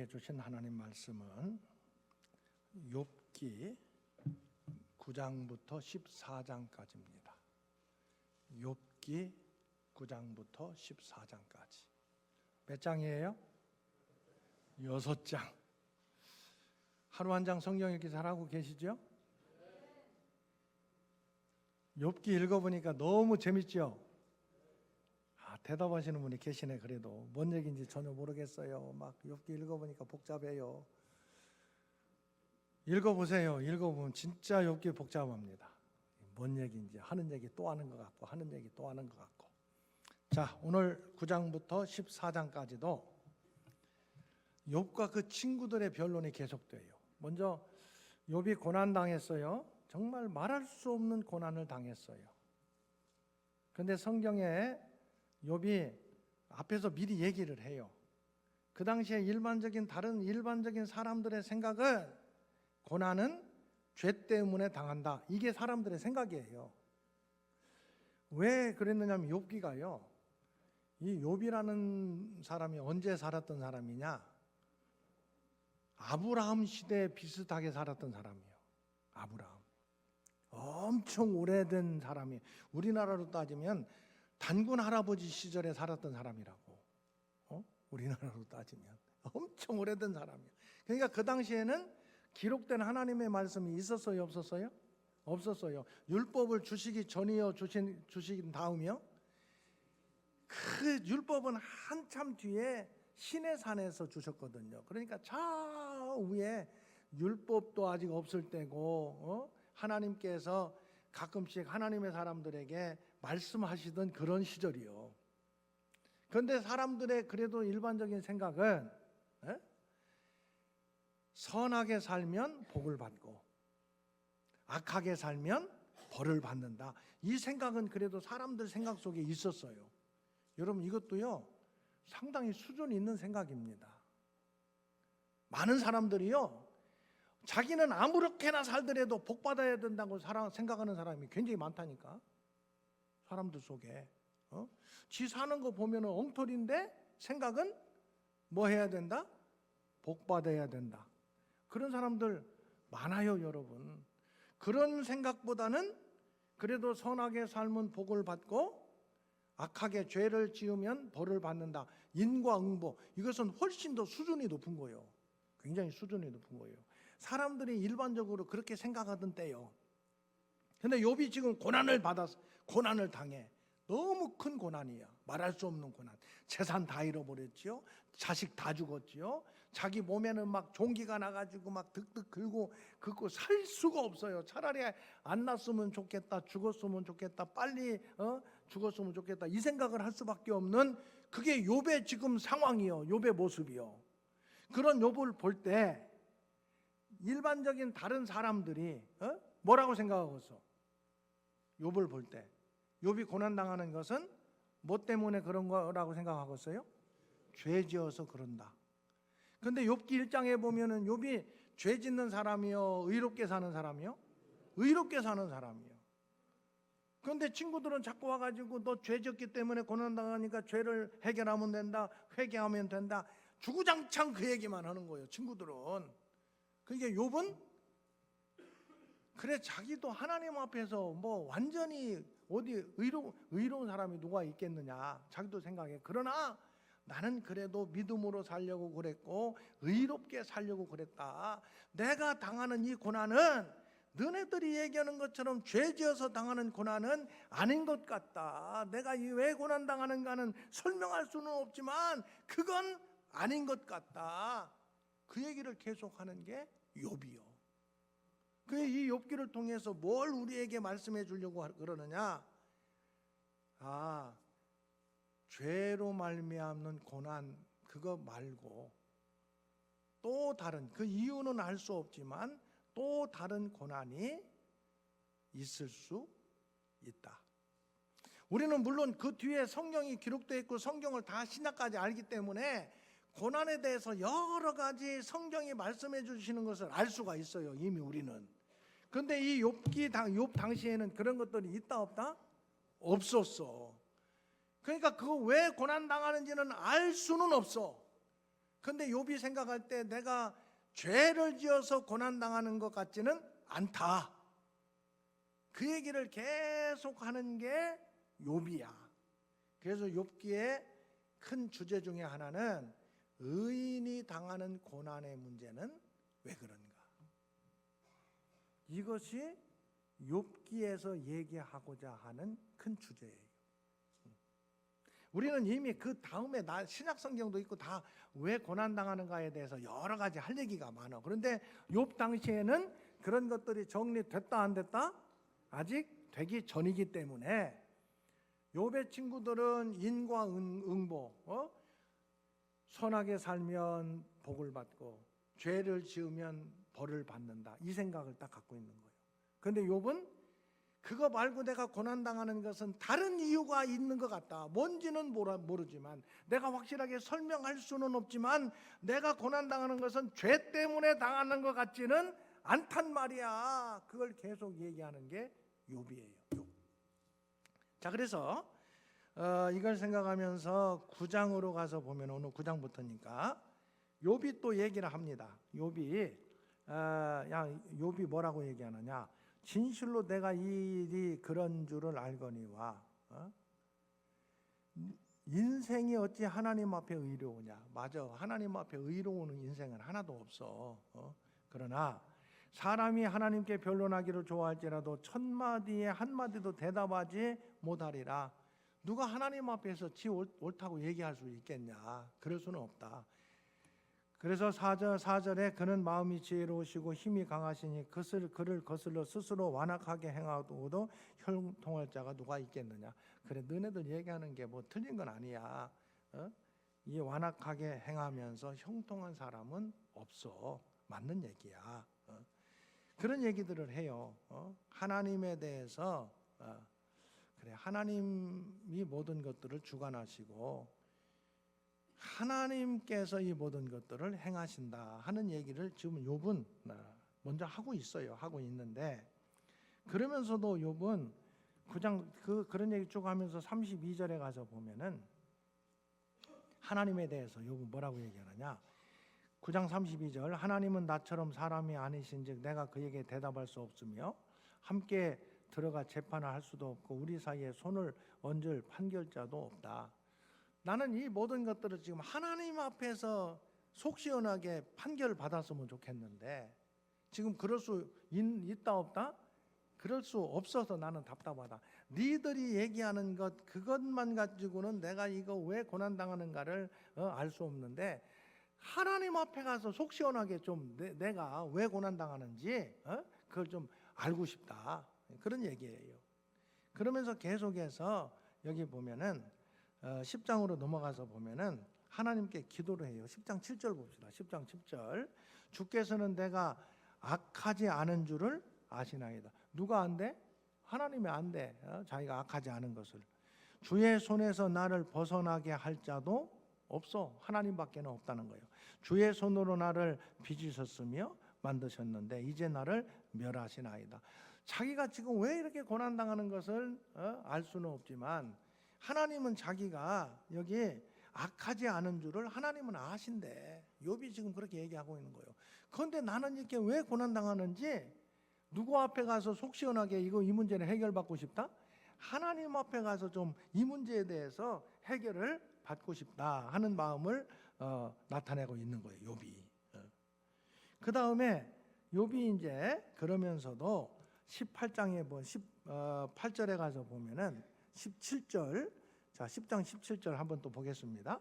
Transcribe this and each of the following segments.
주신 하나님 말씀은 욥기 9장부터 14장까지입니다. 욥기 9장부터 14장까지. 몇 장이에요? 6장. 하루 한 장 성경 읽기 잘하고 계시죠? 욥기 읽어보니까 너무 재밌죠? 대답하시는 분이 계시네. 그래도 뭔 얘기인지 전혀 모르겠어요. 막 욥기 읽어보니까 복잡해요. 읽어보세요. 읽어보면 진짜 욥기 복잡합니다. 뭔 얘기인지 하는 얘기 또 하는 것 같고 하는 얘기 또 하는 것 같고. 자, 오늘 9장부터 14장까지도 욥과 그 친구들의 변론이 계속돼요. 먼저 욥이 고난당했어요. 정말 말할 수 없는 고난을 당했어요. 그런데 성경에 욥이 앞에서 미리 얘기를 해요. 그 당시에 다른 일반적인 사람들의 생각은 고난은 죄 때문에 당한다. 이게 사람들의 생각이에요. 왜 그랬느냐면 욥기가요. 이 욥이라는 사람이 언제 살았던 사람이냐? 아브라함 시대에 비슷하게 살았던 사람이에요. 아브라함. 엄청 오래된 사람이, 우리나라로 따지면 단군 할아버지 시절에 살았던 사람이라고. 우리나라로 따지면 엄청 오래된 사람이에요. 그러니까 그 당시에는 기록된 하나님의 말씀이 있었어요, 없었어요? 없었어요. 율법을 주시기 전이요, 주신 다음이요. 그 율법은 한참 뒤에 시내산에서 주셨거든요. 그러니까 저 위에 율법도 아직 없을 때고, 하나님께서 가끔씩 하나님의 사람들에게 말씀하시던 그런 시절이요. 그런데 사람들의 그래도 일반적인 생각은 선하게 살면 복을 받고 악하게 살면 벌을 받는다. 이 생각은 그래도 사람들 생각 속에 있었어요. 여러분, 이것도요 상당히 수준 있는 생각입니다. 많은 사람들이요 자기는 아무렇게나 살더라도 복 받아야 된다고 생각하는 사람이 굉장히 많다니까. 사람들 속에 지 사는 거 보면 엉터리인데 생각은 뭐 해야 된다? 복 받아야 된다. 그런 사람들 많아요, 여러분. 그런 생각보다는 그래도 선하게 살면 복을 받고 악하게 죄를 지으면 벌을 받는다. 인과응보, 이것은 훨씬 더 수준이 높은 거예요. 굉장히 수준이 높은 거예요. 사람들이 일반적으로 그렇게 생각하던 때요. 근데 욥이 지금 고난을 받아서 고난을 당해. 너무 큰 고난이야. 말할 수 없는 고난. 재산 다 잃어버렸지요. 자식 다 죽었지요. 자기 몸에는 막 종기가 나가지고 막 득득 긁고 살 수가 없어요. 차라리 안 났으면 좋겠다, 죽었으면 좋겠다, 빨리 죽었으면 좋겠다, 이 생각을 할 수밖에 없는 그게 욥의 지금 상황이요, 욥의 모습이요. 그런 욥을 볼 때 일반적인 다른 사람들이 뭐라고 생각하겠어? 욥을 볼 때 욥이 고난당하는 것은 뭐 때문에 그런 거라고 생각하겠어요? 죄 지어서 그런다. 그런데 욥기 1장에 보면은 욥이 죄 짓는 사람이요, 의롭게 사는 사람이요? 의롭게 사는 사람이요. 그런데 친구들은 자꾸 와가지고 너 죄 지었기 때문에 고난당하니까 죄를 해결하면 된다, 회개하면 된다, 주구장창 그 얘기만 하는 거예요, 친구들은. 그러니까 욥은 그래, 자기도 하나님 앞에서 뭐 완전히 어디 의로운 사람이 누가 있겠느냐, 자기도 생각해. 그러나 나는 그래도 믿음으로 살려고 그랬고 의롭게 살려고 그랬다. 내가 당하는 이 고난은 너네들이 얘기하는 것처럼 죄 지어서 당하는 고난은 아닌 것 같다. 내가 왜 고난 당하는가는 설명할 수는 없지만 그건 아닌 것 같다. 그 얘기를 계속하는 게 욥이요. 이 욥기를 통해서 뭘 우리에게 말씀해 주려고 그러느냐? 죄로 말미암는 고난, 그거 말고 또 다른, 그 이유는 알 수 없지만 또 다른 고난이 있을 수 있다. 우리는 물론 그 뒤에 성경이 기록되어 있고 성경을 다 신약까지 알기 때문에 고난에 대해서 여러 가지 성경이 말씀해 주시는 것을 알 수가 있어요, 이미 우리는. 그런데 이 욥 당시에는 그런 것들이 있다 없다? 없었어. 그러니까 그거 왜 고난 당하는지는 알 수는 없어. 근데 욥이 생각할 때 내가 죄를 지어서 고난당하는 것 같지는 않다. 그 얘기를 계속 하는 게 욥이야. 그래서 욥기의 큰 주제 중에 하나는 의인이 당하는 고난의 문제는 왜 그런가? 이것이 욥기에서 얘기하고자 하는 큰 주제예요. 우리는 이미 그 다음에 신약 성경도 있고 다 왜 고난 당하는가에 대해서 여러 가지 할 얘기가 많아. 그런데 욥 당시에는 그런 것들이 정리됐다 안 됐다? 아직 되기 전이기 때문에 욥의 친구들은 인과 응보, 선하게 살면 복을 받고 죄를 지으면 벌을 받는다. 이 생각을 딱 갖고 있는 거예요. 그런데 욥은 그거 말고 내가 고난당하는 것은 다른 이유가 있는 것 같다. 뭔지는 모르지만 내가 확실하게 설명할 수는 없지만 내가 고난당하는 것은 죄 때문에 당하는 것 같지는 않단 말이야. 그걸 계속 얘기하는 게 욥이에요. 욥. 자, 그래서 이걸 생각하면서 9장으로 가서 보면 오늘 9장부터니까 욥이 또 얘기를 합니다. 욥이 뭐라고 얘기하느냐? 진실로 내가 이 일이 그런 줄을 알거니와 인생이 어찌 하나님 앞에 의로우냐. 맞아, 하나님 앞에 의로운 인생은 하나도 없어. 그러나 사람이 하나님께 변론하기를 좋아할지라도 천마디에 한마디도 대답하지 못하리라. 누가 하나님 앞에서 지 옳다고 얘기할 수 있겠냐? 그럴 수는 없다. 그래서 4절에 그는 마음이 지혜로우시고 힘이 강하시니 그를 거슬러 스스로 완악하게 행하고도 형통할 자가 누가 있겠느냐. 그래, 너네들 얘기하는 게 뭐 틀린 건 아니야. 이 완악하게 행하면서 형통한 사람은 없어. 맞는 얘기야. 그런 얘기들을 해요. 하나님에 대해서 그래, 하나님이 모든 것들을 주관하시고 하나님께서 이 모든 것들을 행하신다 하는 얘기를 지금 욥은 먼저 하고 있어요. 하고 있는데 그러면서도 욥은 9장 그런 얘기 쭉 하면서 32절에 가서 보면은 하나님에 대해서 욥은 뭐라고 얘기하느냐? 9장 32절 하나님은 나처럼 사람이 아니신즉 내가 그에게 대답할 수 없으며 함께 들어가 재판을 할 수도 없고 우리 사이에 손을 얹을 판결자도 없다. 나는 이 모든 것들을 지금 하나님 앞에서 속 시원하게 판결을 받았으면 좋겠는데 지금 그럴 수 있다 없다? 그럴 수 없어서 나는 답답하다. 니들이 얘기하는 것 그것만 가지고는 내가 이거 왜 고난당하는가를 알 수 없는데 하나님 앞에 가서 속 시원하게 좀 내가 왜 고난당하는지 그걸 좀 알고 싶다. 그런 얘기예요. 그러면서 계속해서 여기 보면은 10장으로 넘어가서 보면은 하나님께 기도를 해요. 10장 7절 봅시다. 10장 7절 주께서는 내가 악하지 않은 줄을 아시나이다. 누가 안 돼? 하나님이 안 돼. 자기가 악하지 않은 것을. 주의 손에서 나를 벗어나게 할 자도 없어. 하나님밖에는 없다는 거예요. 주의 손으로 나를 빚으셨으며 만드셨는데 이제 나를 멸하시나이다. 자기가 지금 왜 이렇게 고난당하는 것을 알 수는 없지만 하나님은 자기가 여기 악하지 않은 줄을 하나님은 아신대. 욥이 지금 그렇게 얘기하고 있는 거예요. 그런데 나는 이렇게 왜 고난당하는지 누구 앞에 가서 속 시원하게 이 문제는 해결받고 싶다? 하나님 앞에 가서 좀 이 문제에 대해서 해결을 받고 싶다 하는 마음을 나타내고 있는 거예요. 욥이. 그 다음에 욥이 이제 그러면서도 18장에 18절에 가서 보면은 17절, 자 10장 17절 한번 또 보겠습니다.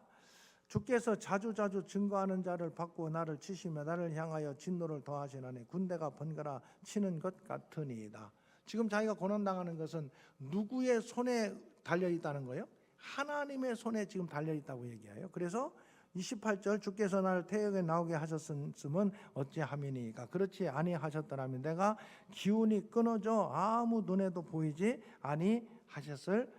주께서 자주 증거하는 자를 받고 나를 치시며 나를 향하여 진노를 더하시나니 군대가 번갈아 치는 것 같으니이다. 지금 자기가 고난당하는 것은 누구의 손에 달려있다는 거예요? 하나님의 손에 지금 달려있다고 얘기해요. 그래서 28절 주께서 나를 태역에 나오게 하셨음은 어찌함이니까 그렇지 아니하셨더라면 내가 기운이 끊어져 아무 눈에도 보이지 아니하셨을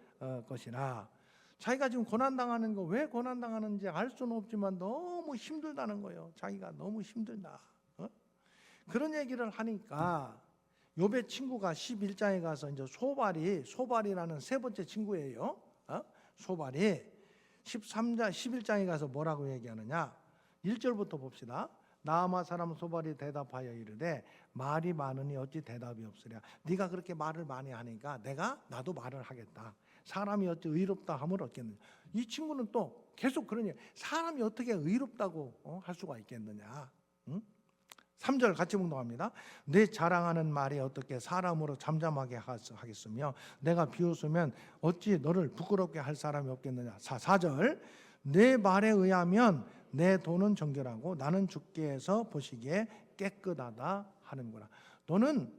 것이나. 자기가 지금 고난당하는 거 왜 고난당하는지 알 수는 없지만 너무 힘들다는 거예요. 자기가 너무 힘들다. 그런 얘기를 하니까 욥의 친구가 11장에 가서 이제 소발이라는 세 번째 친구예요. 소발이 11장에 가서 뭐라고 얘기하느냐? 1절부터 봅시다. 나아마 사람 소발이 대답하여 이르되 말이 많으니 어찌 대답이 없으랴. 네가 그렇게 말을 많이 하니까 나도 말을 하겠다. 사람이 어찌 의롭다 함을 얻겠느냐. 이 친구는 또 계속 그러냐. 사람이 어떻게 의롭다고 할 수가 있겠느냐. 응? 3절 같이 묵독합니다. 내 자랑하는 말이 어떻게 사람으로 잠잠하게 하겠으며 내가 비웃으면 어찌 너를 부끄럽게 할 사람이 없겠느냐. 4절 내 말에 의하면 내 돈은 정결하고 나는 주께서 보시기에 깨끗하다 하는구나. 너는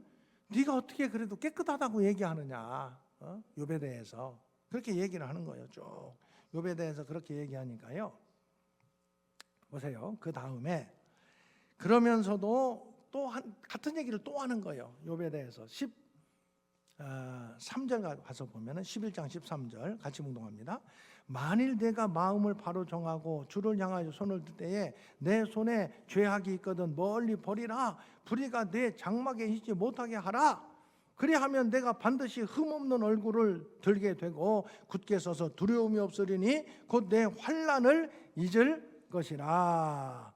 네가 어떻게 그래도 깨끗하다고 얘기하느냐. 욥에 대해서 그렇게 얘기를 하는 거예요. 쭉 욥에 대해서 그렇게 얘기하니까요. 보세요. 그 다음에 그러면서도 또 같은 얘기를 또 하는 거예요. 욥에 대해서 13절 가서 보면은 11장 13절 같이 묵독합니다. 만일 내가 마음을 바로 정하고 주를 향하여 손을 들 때에 내 손에 죄악이 있거든 멀리 버리라. 불의가 내 장막에 있지 못하게 하라. 그리하면 내가 반드시 흠없는 얼굴을 들게 되고 굳게 서서 두려움이 없으리니 곧 내 환난을 잊을 것이라.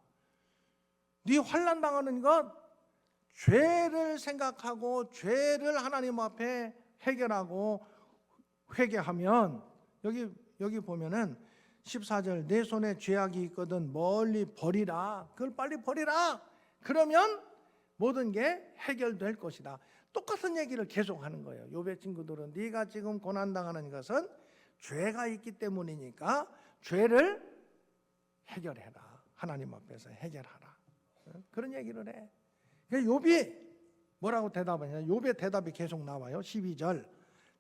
네 환난 당하는 것, 죄를 생각하고 죄를 하나님 앞에 해결하고 회개하면 여기 보면은 14절 내 손에 죄악이 있거든 멀리 버리라. 그걸 빨리 버리라. 그러면 모든 게 해결될 것이다. 똑같은 얘기를 계속하는 거예요. 욥의 친구들은 네가 지금 고난당하는 것은 죄가 있기 때문이니까 죄를 해결해라. 하나님 앞에서 해결하라. 그런 얘기를 해. 욥이 뭐라고 대답하냐? 욥의 대답이 계속 나와요. 12절.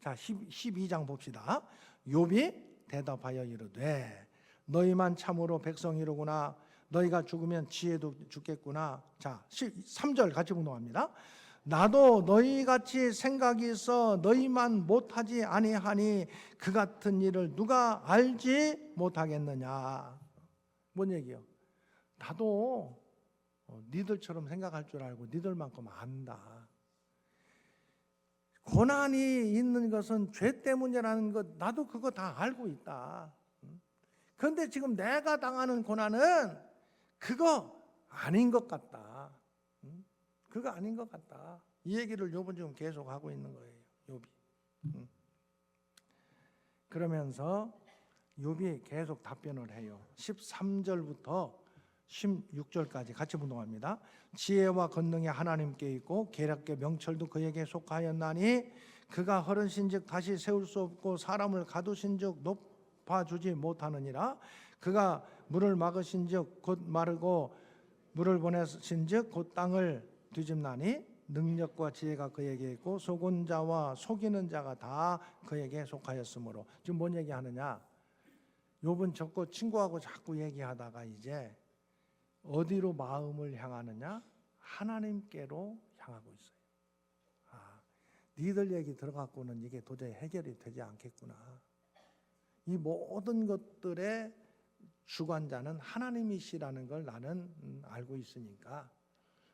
자, 12장 봅시다. 욥이 대답하여 이르되 너희만 참으로 백성이로구나. 너희가 죽으면 지혜도 죽겠구나. 자, 3절 같이 묵독합니다. 나도 너희같이 생각이 있어 너희만 못하지 아니하니 그 같은 일을 누가 알지 못하겠느냐. 뭔 얘기요? 나도 니들처럼 생각할 줄 알고 니들만큼 안다. 고난이 있는 것은 죄 때문이라는 것 나도 그거 다 알고 있다. 그런데 지금 내가 당하는 고난은 그거 아닌 것 같다. 그거 아닌 것 같다. 이 얘기를 욥은 지금 계속 하고 있는 거예요. 욥이. 그러면서 욥이 계속 답변을 해요. 13절부터 16절까지 같이 묵독합니다. 지혜와 권능이 하나님께 있고 계략과 명철도 그에게 속하였나니 그가 허르신즉 다시 세울 수 없고 사람을 가두신즉 높아주지 못하느니라. 그가 물을 막으신즉 곧 마르고 물을 보내신즉 곧 땅을 뒤집나니 능력과 지혜가 그에게 있고 속은 자와 속이는 자가 다 그에게 속하였으므로. 지금 뭔 얘기하느냐? 욥은 적고 친구하고 자꾸 얘기하다가 이제 어디로 마음을 향하느냐? 하나님께로 향하고 있어요. 니들 얘기 들어갖고는 이게 도저히 해결이 되지 않겠구나. 이 모든 것들의 주관자는 하나님이시라는 걸 나는 알고 있으니까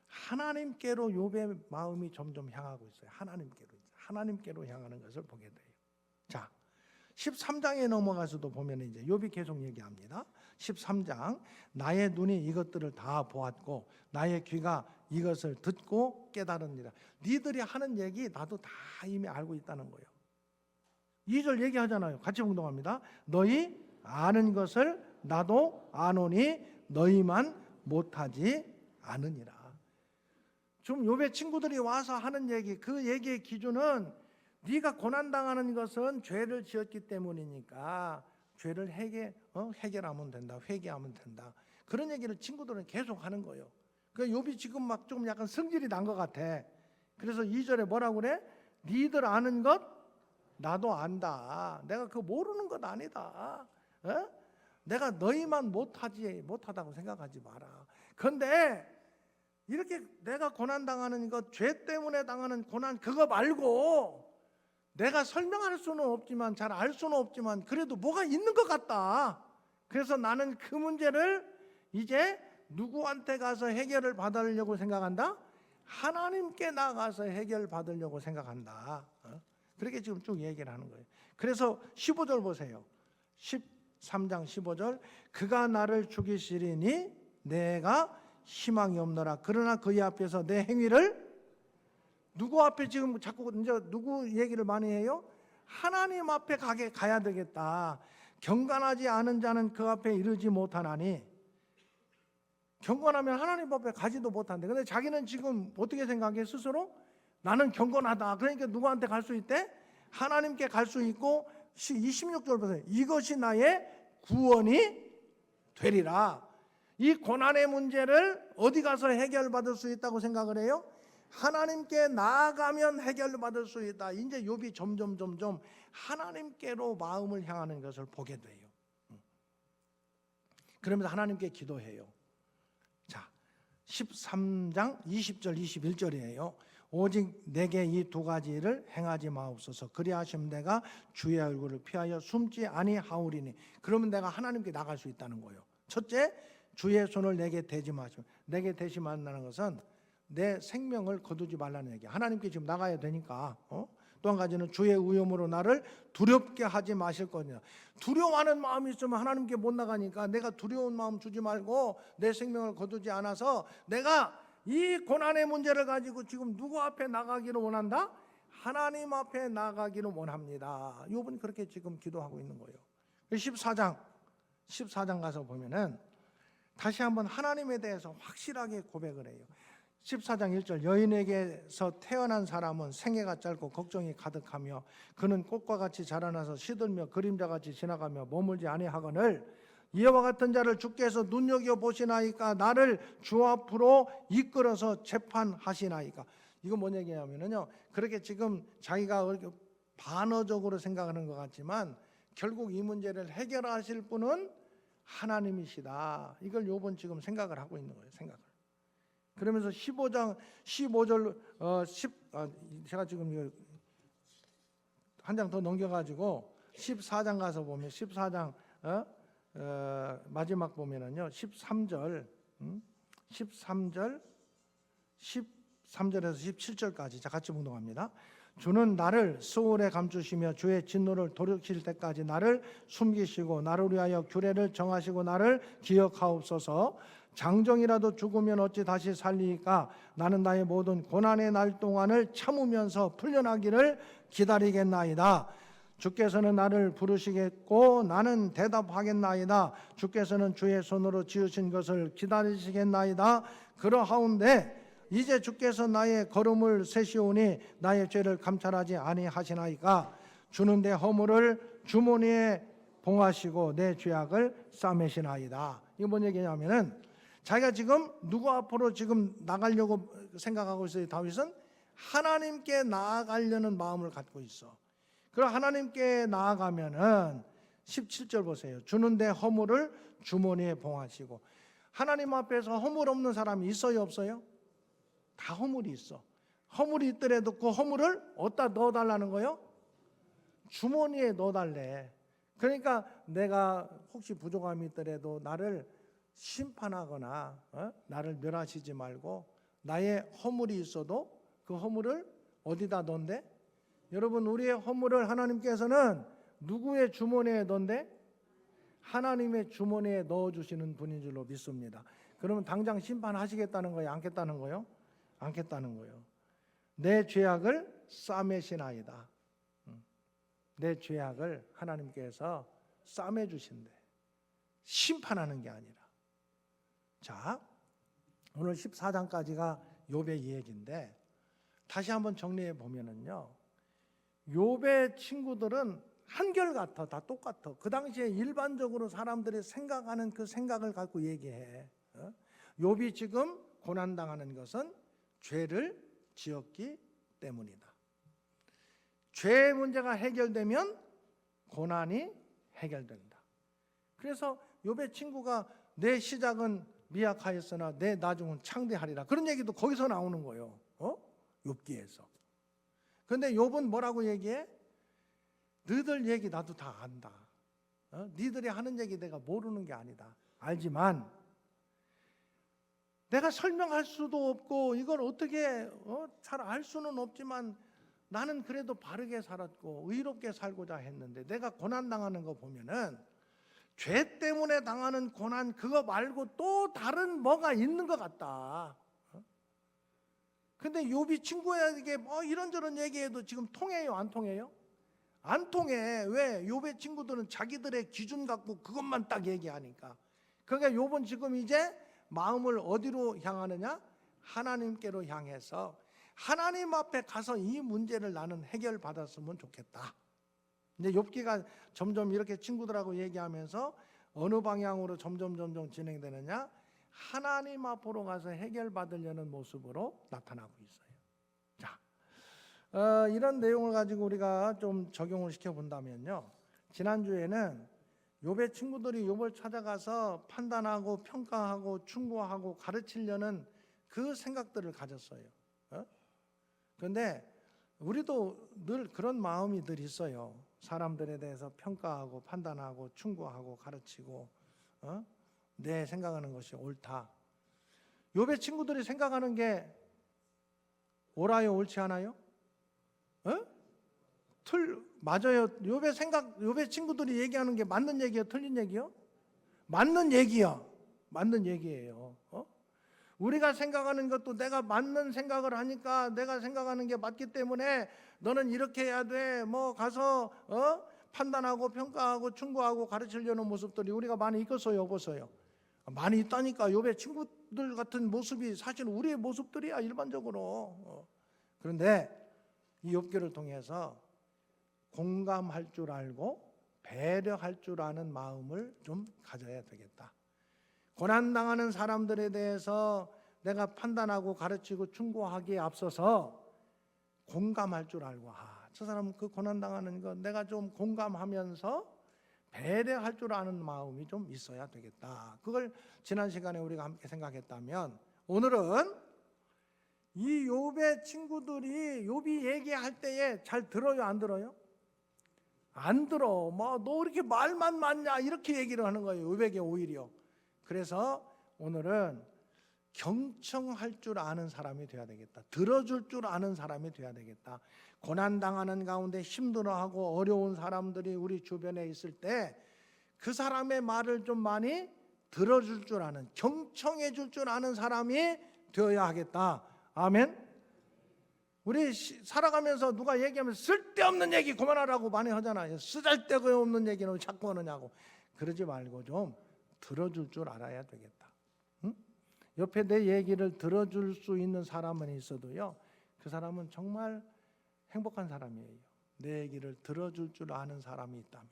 하나님께로 욥의 마음이 점점 향하고 있어요. 하나님께로 향하는 것을 보게 돼요. 자, 13장에 넘어가서도 보면 이제 욥이 계속 얘기합니다. 13장 나의 눈이 이것들을 다 보았고 나의 귀가 이것을 듣고 깨달으니라. 니들이 하는 얘기 나도 다 이미 알고 있다는 거예요. 2절 얘기하잖아요. 같이 묵독합니다. 너희 아는 것을 나도 아노니 너희만 못하지 않으니라. 좀 욥의 친구들이 와서 하는 얘기, 그 얘기의 기준은 네가 고난당하는 것은 죄를 지었기 때문이니까 죄를 해결하면 된다. 회개하면 된다. 그런 얘기를 친구들은 계속 하는 거예요. 그 욥이 지금 막 좀 약간 성질이 난 것 같아. 그래서 2절에 뭐라고 그래? 니들 아는 것 나도 안다. 내가 그거 모르는 것 아니다. 내가 너희만 못하다고 생각하지 마라. 그런데 이렇게 내가 고난당하는 것, 죄 때문에 당하는 고난 그거 말고 내가 설명할 수는 없지만 잘 알 수는 없지만 그래도 뭐가 있는 것 같다. 그래서 나는 그 문제를 이제 누구한테 가서 해결을 받으려고 생각한다? 하나님께 나가서 해결 받으려고 생각한다. 그렇게 지금 쭉 얘기를 하는 거예요. 그래서 15절 보세요. 13장 15절 그가 나를 죽이시리니 내가 희망이 없노라. 그러나 그의 앞에서 내 행위를 누구 앞에 지금 자꾸 이제 누구 얘기를 많이 해요? 하나님 앞에 가야 되겠다. 경건하지 않은 자는 그 앞에 이르지 못하나니. 경건하면 하나님 앞에 가지도 못한대. 근데 자기는 지금 어떻게 생각해 스스로? 나는 경건하다. 그러니까 누구한테 갈 수 있대? 하나님께 갈 수 있고 26절 보세요. 이것이 나의 구원이 되리라. 이 고난의 문제를 어디 가서 해결받을 수 있다고 생각을 해요? 하나님께 나아가면 해결받을 수 있다. 이제 욥이 점점 하나님께로 마음을 향하는 것을 보게 돼요. 그러면서 하나님께 기도해요. 자, 13장 20절 21절이에요. 오직 내게 이 두 가지를 행하지 마옵소서. 그리하시면 내가 주의 얼굴을 피하여 숨지 아니하오리니. 그러면 내가 하나님께 나갈 수 있다는 거예요. 첫째, 주의 손을 내게 대지 마시고. 내게 대지 말라는 것은 내 생명을 거두지 말라는 얘기야. 하나님께 지금 나가야 되니까. 또 한 가지는 주의 위엄으로 나를 두렵게 하지 마실 거냐. 두려워하는 마음이 있으면 하나님께 못 나가니까 내가 두려운 마음 주지 말고 내 생명을 거두지 않아서 내가 이 고난의 문제를 가지고 지금 누구 앞에 나가기를 원한다? 하나님 앞에 나가기를 원합니다. 욥은 그렇게 지금 기도하고 있는 거예요. 14장 가서 보면은 다시 한번 하나님에 대해서 확실하게 고백을 해요. 14장 1절 여인에게서 태어난 사람은 생애가 짧고 걱정이 가득하며 그는 꽃과 같이 자라나서 시들며 그림자같이 지나가며 머물지 아니하거늘 이와 같은 자를 주께서 눈여겨보시나이까 나를 주 앞으로 이끌어서 재판하시나이까. 이거 뭔 얘기냐면요, 그렇게 지금 자기가 반어적으로 생각하는 것 같지만 결국 이 문제를 해결하실 분은 하나님이시다. 이걸 욥은 지금 생각을 하고 있는 거예요. 생각을. 그러면서 15장 15절 제가 지금 한 장 더 넘겨가지고 14장 가서 보면 14장 마지막 보면은요 13절 13절에서 17절까지 자 같이 묵독합니다. 주는 나를 소울에 감추시며 주의 진노를 돌이킬 때까지 나를 숨기시고 나를 위하여 규례를 정하시고 나를 기억하옵소서. 장정이라도 죽으면 어찌 다시 살리까. 나는 나의 모든 고난의 날 동안을 참으면서 풀려나기를 기다리겠나이다. 주께서는 나를 부르시겠고 나는 대답하겠나이다. 주께서는 주의 손으로 지으신 것을 기다리시겠나이다. 그러하운데 이제 주께서 나의 걸음을 세시오니 나의 죄를 감찰하지 아니하시나이까. 주는 내 허물을 주머니에 봉하시고 내 죄악을 싸매시나이다. 이거 뭔 얘기냐면은 자기가 지금 누구 앞으로 지금 나가려고 생각하고 있어요. 다윗은 하나님께 나아가려는 마음을 갖고 있어. 그럼 하나님께 나아가면은 17절 보세요. 주는 내 허물을 주머니에 봉하시고. 하나님 앞에서 허물 없는 사람이 있어요, 없어요? 다 허물이 있어. 허물이 있더라도 그 허물을 어디다 넣어달라는 거예요? 주머니에 넣어달래. 그러니까 내가 혹시 부족함이 있더라도 나를 심판하거나 나를 멸하시지 말고 나의 허물이 있어도 그 허물을 어디다 넣는데? 여러분, 우리의 허물을 하나님께서는 누구의 주머니에 넣는데? 하나님의 주머니에 넣어주시는 분인 줄로 믿습니다. 그러면 당장 심판하시겠다는 거예요? 않겠다는 거예요? 않겠다는 거예요. 내 죄악을 싸매시나이다. 내 죄악을 하나님께서 싸매주신대. 심판하는 게 아니라. 자, 오늘 14장까지가 욥의 이야기인데 다시 한번 정리해 보면은요, 욥의 친구들은 한결같아. 다 똑같아. 그 당시에 일반적으로 사람들이 생각하는 그 생각을 갖고 얘기해. 욥이 지금 고난당하는 것은 죄를 지었기 때문이다. 죄의 문제가 해결되면 고난이 해결된다. 그래서 욥의 친구가 내 시작은 미약하였으나 내 나중은 창대하리라. 그런 얘기도 거기서 나오는 거예요. 욥기에서. 그런데 욥은 뭐라고 얘기해? 너희들 얘기 나도 다 안다. 너희들이 하는 얘기 내가 모르는 게 아니다. 알지만 내가 설명할 수도 없고 이걸 어떻게 잘 알 수는 없지만 나는 그래도 바르게 살았고 의롭게 살고자 했는데 내가 고난당하는 거 보면은 죄 때문에 당하는 고난 그거 말고 또 다른 뭐가 있는 것 같다. 근데 욥이 친구에게 뭐 이런저런 얘기해도 지금 통해요, 안 통해요? 안 통해. 왜? 욥의 친구들은 자기들의 기준 갖고 그것만 딱 얘기하니까. 그러니까 욥은 지금 이제 마음을 어디로 향하느냐? 하나님께로 향해서 하나님 앞에 가서 이 문제를 나는 해결받았으면 좋겠다. 이제 욥기가 점점 이렇게 친구들하고 얘기하면서 어느 방향으로 점점 진행되느냐? 하나님 앞으로 가서 해결받으려는 모습으로 나타나고 있어요. 자, 이런 내용을 가지고 우리가 좀 적용을 시켜본다면요, 지난주에는 욥의 친구들이 욥을 찾아가서 판단하고 평가하고 충고하고 가르치려는 그 생각들을 가졌어요. 그런데 우리도 늘 그런 마음이 늘 있어요. 사람들에 대해서 평가하고 판단하고 충고하고 가르치고 내 생각하는 것이 옳다. 욥의 친구들이 생각하는 게 옳아요, 옳지 않아요? 맞아요. 욥의 친구들이 얘기하는 게 맞는 얘기요, 틀린 얘기요? 맞는 얘기요. 맞는 얘기예요. 우리가 생각하는 것도 내가 맞는 생각을 하니까 내가 생각하는 게 맞기 때문에 너는 이렇게 해야 돼. 뭐 가서 판단하고 평가하고 충고하고 가르치려는 모습들이 우리가 많이 있겠어요, 없어요? 많이 있다니까. 욥의 친구들 같은 모습이 사실 우리의 모습들이야, 일반적으로. 그런데 이 욥기를 통해서 공감할 줄 알고 배려할 줄 아는 마음을 좀 가져야 되겠다. 고난당하는 사람들에 대해서 내가 판단하고 가르치고 충고하기에 앞서서 공감할 줄 알고, 저 사람 그 고난당하는 거 내가 좀 공감하면서 배려할 줄 아는 마음이 좀 있어야 되겠다. 그걸 지난 시간에 우리가 함께 생각했다면, 오늘은 이 욥의 친구들이 욥이 얘기할 때에 잘 들어요, 안 들어요? 안 들어. 뭐 너 이렇게 말만 많냐 이렇게 얘기를 하는 거예요, 욥에게 오히려. 그래서 오늘은 경청할 줄 아는 사람이 돼야 되겠다. 들어줄 줄 아는 사람이 돼야 되겠다. 고난당하는 가운데 힘들어하고 어려운 사람들이 우리 주변에 있을 때 그 사람의 말을 좀 많이 들어줄 줄 아는, 경청해 줄 줄 아는 사람이 되어야 하겠다. 아멘. 우리 살아가면서 누가 얘기하면 쓸데없는 얘기 그만하라고 많이 하잖아요. 쓰잘데없는 얘기는 왜 자꾸 하느냐고. 그러지 말고 좀 들어줄 줄 알아야 되겠다. 옆에 내 얘기를 들어줄 수 있는 사람은 있어도요, 그 사람은 정말 행복한 사람이에요. 내 얘기를 들어줄 줄 아는 사람이 있다면.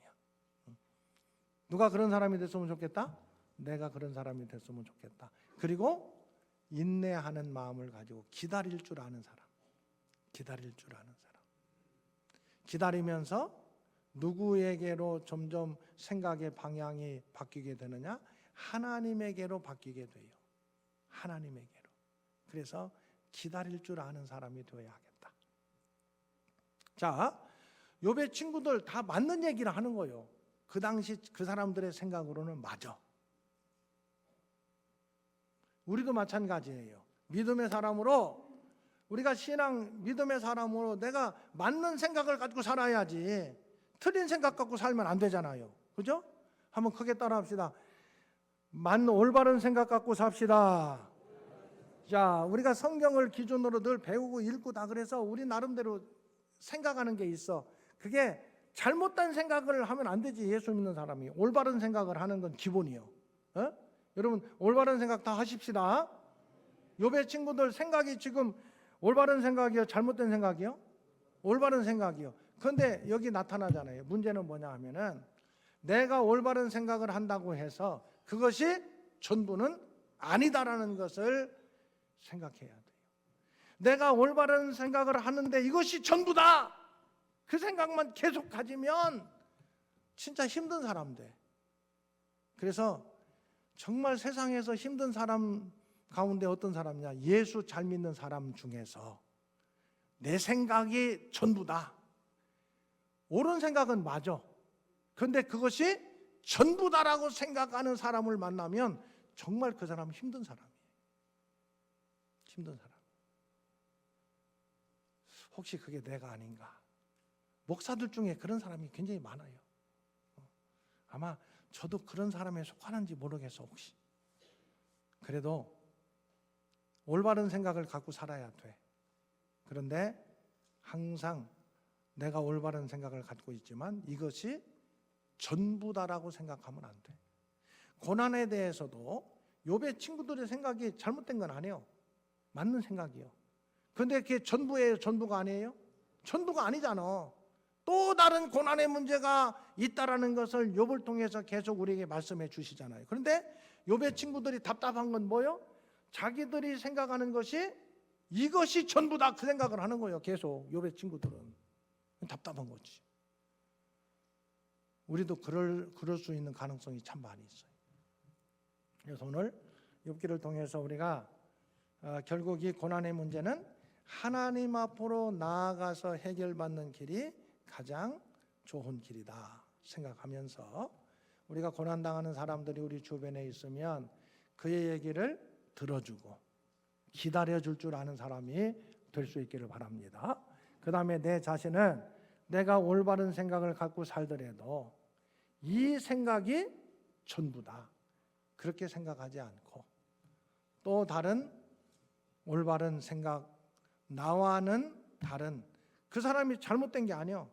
누가 그런 사람이 됐으면 좋겠다? 내가 그런 사람이 됐으면 좋겠다. 그리고 인내하는 마음을 가지고 기다릴 줄 아는 사람. 기다릴 줄 아는 사람. 기다리면서 누구에게로 점점 생각의 방향이 바뀌게 되느냐? 하나님에게로 바뀌게 돼요. 하나님에게로. 그래서 기다릴 줄 아는 사람이 되어야 하겠다. 자, 욥의 친구들 다 맞는 얘기를 하는 거예요. 그 당시 그 사람들의 생각으로는 맞아. 우리도 마찬가지예요. 믿음의 사람으로, 우리가 신앙 믿음의 사람으로 내가 맞는 생각을 가지고 살아야지 틀린 생각 갖고 살면 안 되잖아요. 그죠? 한번 크게 따라합시다. 올바른 생각 갖고 삽시다. 자, 우리가 성경을 기준으로 늘 배우고 읽고 다 그래서 우리 나름대로 생각하는 게 있어. 그게 잘못된 생각을 하면 안 되지. 예수 믿는 사람이 올바른 생각을 하는 건 기본이요. 여러분 올바른 생각 다 하십시다. 욥의 친구들 생각이 지금 올바른 생각이요, 잘못된 생각이요? 올바른 생각이요. 그런데 여기 나타나잖아요. 문제는 뭐냐 하면은 내가 올바른 생각을 한다고 해서 그것이 전부는 아니다라는 것을 생각해야 돼요. 내가 올바른 생각을 하는데 이것이 전부다, 그 생각만 계속 가지면 진짜 힘든 사람 돼. 그래서 정말 세상에서 힘든 사람 가운데 어떤 사람이냐? 예수 잘 믿는 사람 중에서 내 생각이 전부다, 옳은 생각은 맞아. 그런데 그것이 전부다라고 생각하는 사람을 만나면 정말 그 사람은 힘든 사람이에요. 힘든 사람. 혹시 그게 내가 아닌가? 목사들 중에 그런 사람이 굉장히 많아요. 아마 저도 그런 사람에 속하는지 모르겠어 혹시. 그래도 올바른 생각을 갖고 살아야 돼. 그런데 항상 내가 올바른 생각을 갖고 있지만 이것이 전부다라고 생각하면 안 돼. 고난에 대해서도 욥의 친구들의 생각이 잘못된 건 아니에요. 맞는 생각이요. 그런데 그게 전부예요? 전부가 아니에요? 전부가 아니잖아. 또 다른 고난의 문제가 있다라는 것을 욥을 통해서 계속 우리에게 말씀해 주시잖아요. 그런데 욥의 친구들이 답답한 건 뭐예요? 자기들이 생각하는 것이 이것이 전부다 그 생각을 하는 거예요. 계속 욥의 친구들은 답답한 거지. 우리도 그럴 수 있는 가능성이 참 많이 있어요. 그래서 오늘 욥기를 통해서 우리가 결국 이 고난의 문제는 하나님 앞으로 나아가서 해결받는 길이 가장 좋은 길이다 생각하면서 우리가 고난당하는 사람들이 우리 주변에 있으면 그의 얘기를 들어주고 기다려줄 줄 아는 사람이 될 수 있기를 바랍니다. 그 다음에 내 자신은 내가 올바른 생각을 갖고 살더라도 이 생각이 전부다 그렇게 생각하지 않고 또 다른 올바른 생각 나와는 다른 그 사람이 잘못된 게 아니요.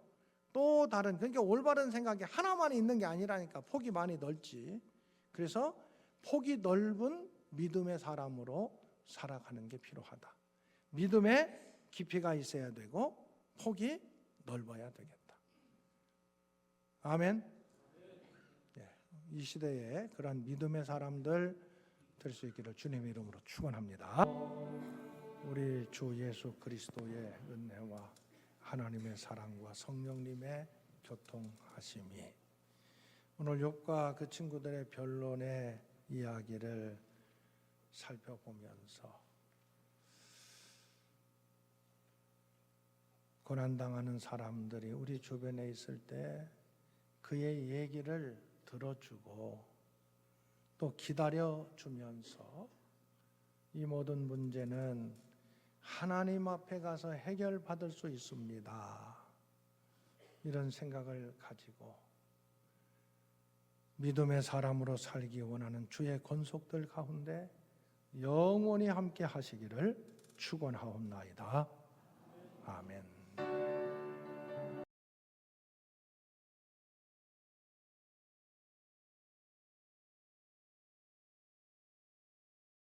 또 다른 그러니까 올바른 생각이 하나만 있는 게 아니라니까 폭이 많이 넓지. 그래서 폭이 넓은 믿음의 사람으로 살아가는 게 필요하다. 믿음의 깊이가 있어야 되고 폭이 넓어야 되겠다. 아멘. 이 시대에 그러한 믿음의 사람들 될 수 있기를 주님의 이름으로 축원합니다. 우리 주 예수 그리스도의 은혜와 하나님의 사랑과 성령님의 교통하심이 오늘 욥과 그 친구들의 변론의 이야기를 살펴보면서 고난당하는 사람들이 우리 주변에 있을 때 그의 얘기를 들어주고 또 기다려주면서 이 모든 문제는 하나님 앞에 가서 해결받을 수 있습니다. 이런 생각을 가지고 믿음의 사람으로 살기 원하는 주의 권속들 가운데 영원히 함께 하시기를 축원하옵나이다.